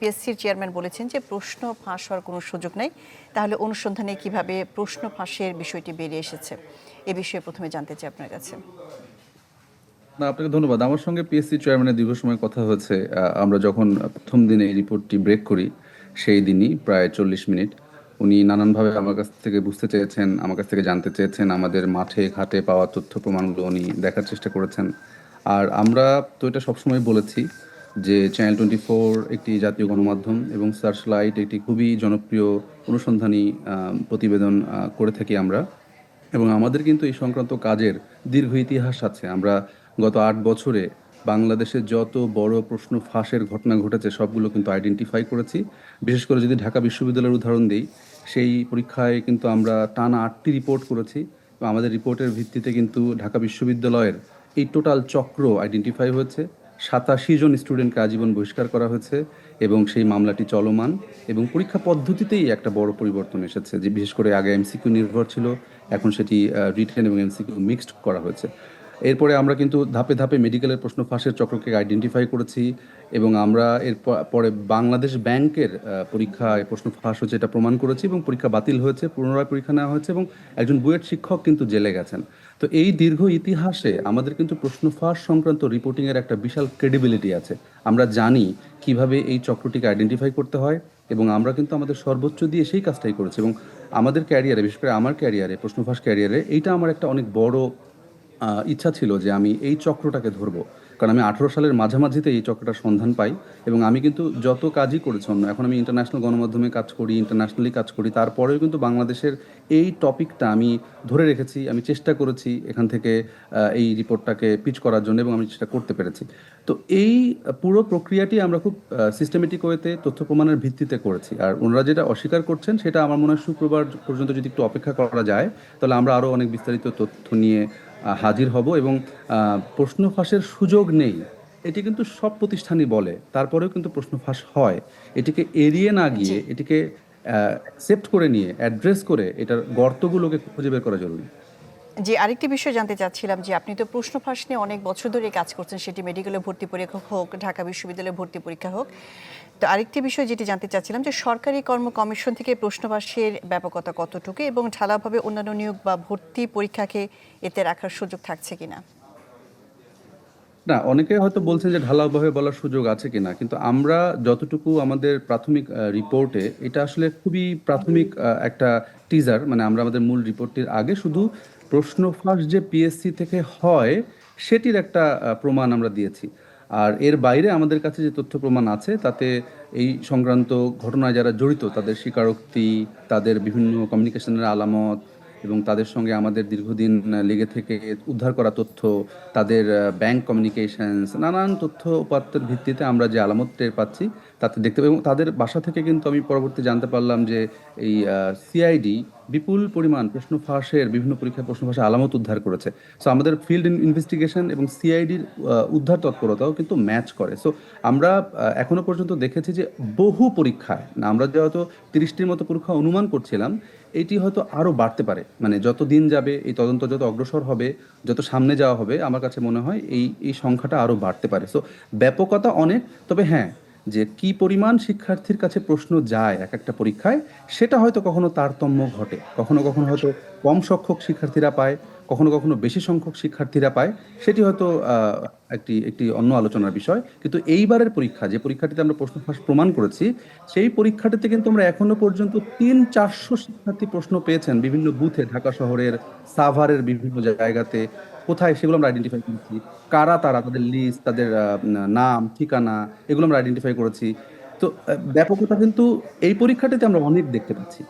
পিএসসির chairman বলেছেন যে প্রশ্ন ফাঁস হওয়ার কোনো সুযোগ নেই, তাহলে অনুসন্ধানে কিভাবে প্রশ্ন ফাঁসের বিষয়টি বেরিয়ে এসেছে এ বিষয়ে প্রথমে জানতে চাই আপনার কাছে। না, আপনাকে ধন্যবাদ। আমার সঙ্গে পিএসসি চেয়ারম্যানের দীর্ঘ সময় কথা হয়েছে। আমরা যখন প্রথম দিনে এই রিপোর্টটি ব্রেক করি, সেই দিনই প্রায় 40 মিনিট উনি নানানভাবে আমার কাছ থেকে বুঝতে চেয়েছেন, আমার কাছ থেকে জানতে চেয়েছেন, আমাদের মাঠে ঘাটে পাওয়া তথ্য প্রমাণগুলো উনি দেখার চেষ্টা করেছেন। আর আমরা তো এটা সবসময় বলেছি যে চ্যানেল 24 একটি জাতীয় গণমাধ্যম এবং সার্চলাইট একটি খুবই জনপ্রিয় অনুসন্ধানী প্রতিবেদন করে থাকি আমরা। এবং আমাদের কিন্তু এই সংক্রান্ত কাজের দীর্ঘ ইতিহাস আছে। আমরা গত 8 বছরে বাংলাদেশে যত বড় প্রশ্ন ফাঁসের ঘটনা ঘটেছে সবগুলো কিন্তু আইডেন্টিফাই করেছি। বিশেষ করে যদি ঢাকা বিশ্ববিদ্যালয়ের উদাহরণ দিই, সেই পরীক্ষায় কিন্তু আমরা টানা 8টি রিপোর্ট করেছি এবং আমাদের রিপোর্টের ভিত্তিতে কিন্তু ঢাকা বিশ্ববিদ্যালয়ের এই টোটাল চক্র আইডেন্টিফাই হয়েছে। 87 জন স্টুডেন্টকে আজীবন বহিষ্কার করা হয়েছে এবং সেই মামলাটি চলমান। এবং পরীক্ষা পদ্ধতিতেই একটা বড় পরিবর্তন এসেছে, যে বিশেষ করে আগে এমসিকিউ নির্ভর ছিল, এখন সেটি রিটেন এবং এমসিকিউ মিক্সড করা হয়েছে। এরপরে আমরা কিন্তু ধাপে ধাপে মেডিকেলের প্রশ্ন ফাঁসের চক্রকে আইডেন্টিফাই করেছি এবং আমরা পরে বাংলাদেশ ব্যাংকের পরীক্ষায় প্রশ্ন ফাঁস হচ্ছে এটা প্রমাণ করেছি এবং পরীক্ষা বাতিল হয়েছে, পুনরায় পরীক্ষা নেওয়া হয়েছে এবং একজন বুয়েট শিক্ষক কিন্তু জেলে গেছেন। তো এই দীর্ঘ ইতিহাসে আমাদের কিন্তু প্রশ্ন ফাঁস সংক্রান্ত রিপোর্টিংয়ের একটা বিশাল ক্রেডিবিলিটি আছে। আমরা জানি কিভাবে এই চক্রটিকে আইডেন্টিফাই করতে হয় এবং আমরা কিন্তু আমাদের সর্বোচ্চ দিয়ে সেই কাজটাই করেছি। এবং আমাদের ক্যারিয়ারে, বিশেষ করে আমার ক্যারিয়ারে, প্রশ্ন ফাঁস ক্যারিয়ারে, এইটা আমার একটা অনেক বড় ইচ্ছা ছিল যে আমি এই চক্রটাকে ধরবো। কারণ আমি 18 সালের মাঝামাঝিতে এই চক্রটার সন্ধান পাই এবং আমি কিন্তু যত কাজই করেছি অন্য, এখন আমি ইন্টারন্যাশনাল গণমাধ্যমে কাজ করি, ইন্টারন্যাশনালি কাজ করি, তারপরেও কিন্তু বাংলাদেশের এই টপিকটা আমি ধরে রেখেছি। আমি চেষ্টা করেছি এখান থেকে এই রিপোর্টটাকে পিচ করার জন্য এবং আমি সেটা করতে পেরেছি। তো এই পুরো প্রক্রিয়াটি আমরা খুব সিস্টেমেটিক ওয়েতে তথ্য প্রমাণের ভিত্তিতে করেছি। আর ওনারা যেটা অস্বীকার করছেন সেটা আমার মনে হয় শুক্রবার পর্যন্ত যদি একটু অপেক্ষা করা যায়, তাহলে আমরা আরও অনেক বিস্তারিত তথ্য নিয়ে হাজির হব। এবং প্রশ্ন ফাঁসের সুযোগ নেই এটি কিন্তু সব প্রতিষ্ঠানই বলে, তারপরেও কিন্তু প্রশ্ন ফাঁস হয়। এটিকে এড়িয়ে না জি গিয়ে এটিকে অ্যাকসেপ্ট করে নিয়ে অ্যাড্রেস করে এটার গর্তগুলোকে খুঁজে বের করা জরুরি। জি, আরেকটি বিষয় জানতে চাচ্ছিলাম যে আপনি তো প্রশ্ন ফাঁস নিয়ে অনেক বছর ধরে কাজ করছেন, সেটি মেডিকেলে ভর্তি পরীক্ষা হোক, ঢাকা বিশ্ববিদ্যালয়ে ভর্তি পরীক্ষা হোক। তো আরেকটি বিষয় যেটি জানতে চাচ্ছিলাম যে সরকারি কর্ম কমিশন থেকে প্রশ্ন ফাঁসের ব্যাপকতা কতটুকু এবং ঢালাওভাবে অন্যান্য নিয়োগ বা ভর্তি পরীক্ষাকে এতে রাখার সুযোগ থাকছে কিনা। না, অনেকে হয়তো বলছেন যে ঢালাওভাবে বলার সুযোগ আছে কিনা, কিন্তু আমরা যতটুকু আমাদের প্রাথমিক রিপোর্টে, এটা আসলে খুবই প্রাথমিক একটা টিজার, মানে আমরা আমাদের মূল রিপোর্টটির আগে শুধু প্রশ্ন ফাঁস যে পিএসসি থেকে হয় সেটির একটা প্রমাণ আমরা দিয়েছি। আর এর বাইরে আমাদের কাছে যে তথ্য প্রমাণ আছে তাতে এই সংক্রান্ত ঘটনায় যারা জড়িত তাদের স্বীকারোক্তি, তাদের বিভিন্ন কমিউনিকেশনের আলামত এবং তাদের সঙ্গে আমাদের দীর্ঘদিন লেগে থেকে উদ্ধার করা তথ্য, তাদের ব্যাংক কমিউনিকেশনস, নানান তথ্য উপাত্তের ভিত্তিতে আমরা যে আলামত টের পাচ্ছি তাতে দেখতে পাই। এবং তাদের বাসা থেকে কিন্তু আমি পরবর্তী জানতে পারলাম যে এই সিআইডি বিপুল পরিমাণ প্রশ্ন ফাঁসের, বিভিন্ন পরীক্ষায় প্রশ্ন ফাঁসের আলামত উদ্ধার করেছে। সো আমাদের ফিল্ড ইনভেস্টিগেশন এবং সিআইডির উদ্ধার তৎপরতাও কিন্তু ম্যাচ করে। সো আমরা এখনো পর্যন্ত দেখেছি যে বহু পরীক্ষায়, না আমরা যে হয়তো 30টির মতো পরীক্ষা অনুমান করছিলাম, এটি হয়তো আরো বাড়তে পারে। মানে যত দিন যাবে, এই তদন্ত যত অগ্রসর হবে, যত সামনে যাওয়া হবে, আমার কাছে মনে হয় এই এই সংখ্যাটা আরো বাড়তে পারে। সো ব্যাপকতা অনেক। তবে হ্যাঁ, যে কি পরিমাণ শিক্ষার্থীর কাছে প্রশ্ন যায় এক একটা পরীক্ষায়, সেটা হয়তো কখনো তারতম্য ঘটে, কখনো কখনো হয়তো কম সংখ্যক শিক্ষার্থীরা পায়, কখনো কখনো বেশি সংখ্যক শিক্ষার্থীরা পায়, সেটি হয়তো একটি একটি অন্য আলোচনার বিষয়। কিন্তু এইবারের পরীক্ষা, যে পরীক্ষাটিতে আমরা প্রশ্ন ফাঁস প্রমাণ করেছি, সেই পরীক্ষাটিতে কিন্তু আমরা এখনো পর্যন্ত 300-400 শিক্ষার্থী প্রশ্ন পেয়েছেন বিভিন্ন বুথে, ঢাকা শহরের সাভারের বিভিন্ন জায়গাতে। কোথায় সেগুলো আমরা আইডেন্টিফাই করেছি, কারা তারা, তাদের লিস্ট, তাদের নাম ঠিকানা, এগুলো আমরা আইডেন্টিফাই করেছি। তো ব্যাপকতা কিন্তু এই পরীক্ষাটিতে আমরা অনেক দেখতে পাচ্ছি।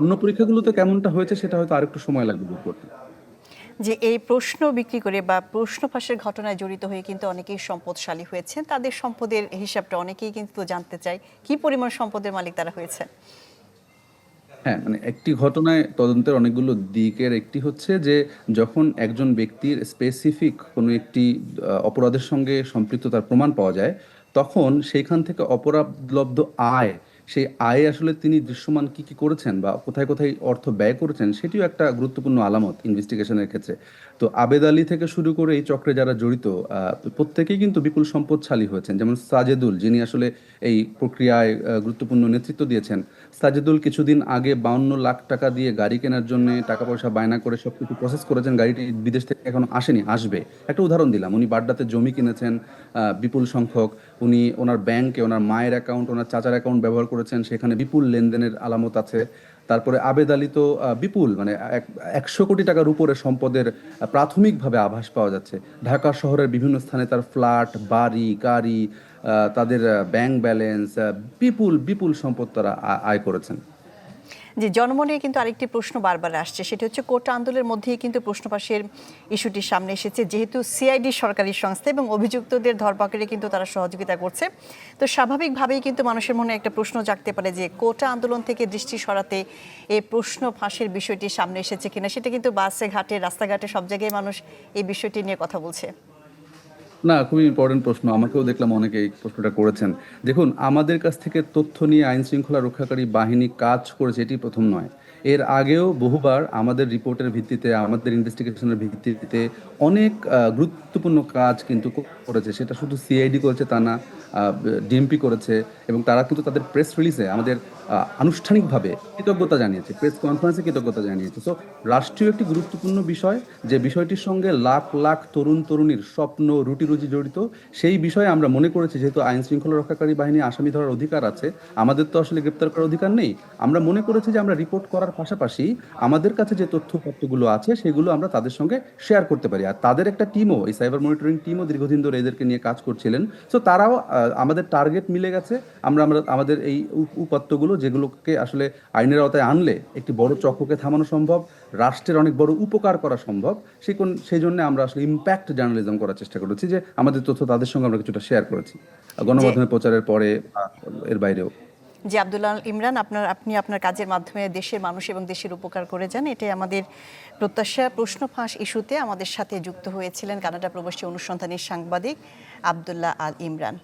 অন্য পরীক্ষাগুলোতে কেমনটা হয়েছে সেটা হয়তো আরেকটু সময় লাগবে বের করতে। যে এই প্রশ্ন বিক্রি করে বা প্রশ্ন ফাঁসের ঘটনায় জড়িত হয়ে কিন্তু অনেকেই সম্পদশালী হয়েছেন, তাদের সম্পদের হিসাবটা অনেকেই কিন্তু জানতে চায় কি পরিমাণ সম্পদের মালিক তারা হয়েছে। হ্যাঁ, মানে একটি ঘটনায় তদন্তের অনেকগুলো দিকের একটি হচ্ছে যে যখন একজন ব্যক্তির স্পেসিফিক কোনো একটি অপরাধের সঙ্গে সম্পৃক্ততার প্রমাণ পাওয়া যায়, তখন সেইখান থেকে অপরাধলব্ধ আয় সেই আয়ে আসলে তিনি দৃশ্যমান কি কি করেছেন বা কোথায় কোথায় অর্থ ব্যয় করেছেন সেটিও একটা গুরুত্বপূর্ণ আলামত ইনভেস্টিগেশনের ক্ষেত্রে। তো আবেদ আলী থেকে শুরু করে এই চক্রে যারা জড়িত প্রত্যেকেই কিন্তু বিপুল সম্পদশালী হয়েছেন। যেমন সাজেদুল, যিনি আসলে এই প্রক্রিয়ায় গুরুত্বপূর্ণ নেতৃত্ব দিয়েছেন। সাজেদুল কিছুদিন আগে 52 লাখ টাকা দিয়ে গাড়ি কেনার জন্য টাকা পয়সা বায়না করে সবকিছু প্রসেস করেছেন, গাড়িটি বিদেশ থেকে এখনো আসেনি, আসবে। একটা উদাহরণ দিলাম, উনি বাড্ডাতে জমি কিনেছেন বিপুল সংখ্যক। উনি ওনার ব্যাংকে ওনার মায়ের অ্যাকাউন্ট, ওনার চাচার অ্যাকাউন্ট ব্যবহার করেছেন, সেখানে বিপুল লেনদেনের আলামত আছে। তারপরে আবেদ আলী তো বিপুল মানে 100 কোটি টাকার উপরে সম্পদের প্রাথমিকভাবে আভাস পাওয়া যাচ্ছে। ঢাকা শহরের বিভিন্ন স্থানে তার ফ্ল্যাট, বাড়ি, গাড়ি, তাদের ব্যাংক ব্যালেন্স, বিপুল বিপুল সম্পদ তারা আয় করেছেন। যে জনমনে কিন্তু আরেকটি প্রশ্ন বারবার আসছে, সেটা হচ্ছে কোটা আন্দোলনের মধ্যেই কিন্তু প্রশ্ন ফাঁসের ইস্যুটি সামনে এসেছে, যেহেতু সিআইডি সরকারি সংস্থা এবং অভিযুক্তদের ধরপাকড়ে কিন্তু তারা সহযোগিতা করছে। তো স্বাভাবিকভাবেই কিন্তু মানুষের মনে একটা প্রশ্ন জাগতে পারে যে কোটা আন্দোলন থেকে দৃষ্টি সরাতে এই প্রশ্ন ফাঁসের বিষয়টি সামনে এসেছে কিনা। সেটা কিন্তু বাসে ঘাটে, রাস্তাঘাটে সব জায়গায় মানুষ এই বিষয়টি নিয়ে কথা বলছে। না, খুবই ইম্পর্টেন্ট প্রশ্ন। আমাকেও দেখলাম অনেকে এই প্রশ্নটা করেছেন। দেখুন, আমাদের কাছ থেকে তথ্য নিয়ে আইন শৃঙ্খলা রক্ষাকারী বাহিনী কাজ করেছে, এটি প্রথম নয়। এর আগেও বহুবার আমাদের রিপোর্টের ভিত্তিতে, আমাদের ইনভেস্টিগেশনের ভিত্তিতে অনেক গুরুত্বপূর্ণ কাজ কিন্তু করেছে। সেটা শুধু সিআইডি করেছে তা না, ডিএমপি করেছে। এবং তারা কিন্তু তাদের প্রেস রিলিজে আমাদের আনুষ্ঠানিকভাবে কৃতজ্ঞতা জানিয়েছে, প্রেস কনফারেন্সে কৃতজ্ঞতা জানিয়েছে। তো রাষ্ট্রীয় একটি গুরুত্বপূর্ণ বিষয়, যে বিষয়টির সঙ্গে লাখ লাখ তরুণ তরুণীর স্বপ্ন, রুটি রুজি জড়িত, সেই বিষয়ে আমরা মনে করেছি যেহেতু আইন শৃঙ্খলা রক্ষাকারী বাহিনী আসামি ধরার অধিকার আছে, আমাদের তো আসলে গ্রেপ্তার করার অধিকার নেই। আমরা মনে করেছি যে আমরা রিপোর্ট করার পাশাপাশি আমাদের কাছে যে তথ্যপত্রগুলো আছে সেগুলো আমরা তাদের সঙ্গে শেয়ার করতে পারি। আর তাদের একটা টিমও, এই সাইবার মনিটরিং টিমও দীর্ঘদিন ধরে এদেরকে নিয়ে কাজ করছিলেন। সো তারাও আমাদের টার্গেট মিলে গেছে। আমরা আমরা আমাদের এই উপাত্তগুলো, যেগুলোকে আসলে আইনের আওতায় আনলে একটি বড় চক্রকে থামানো সম্ভব, রাষ্ট্রের অনেক বড় উপকার করা সম্ভব, সেই জন্য আমরা আসলে ইম্প্যাক্ট জার্নালিজম করার চেষ্টা করেছি, যে আমাদের তথ্য তাদের সঙ্গে আমরা কিছুটা শেয়ার করেছি যে গণমাধ্যমে প্রচারের পরে এর বাইরেও। যে আব্দুল্লাহ ইমরান, আপনি আপনার কাজের মাধ্যমে দেশের মানুষ এবং দেশের উপকার করে যান, এটাই আমাদের প্রত্যাশা। প্রশ্ন ফাঁস ইস্যুতে আমাদের সাথে যুক্ত হয়েছিলেন কানাডা প্রবাসী অনুসন্ধানী সাংবাদিক আব্দুল্লাহ আল ইমরান।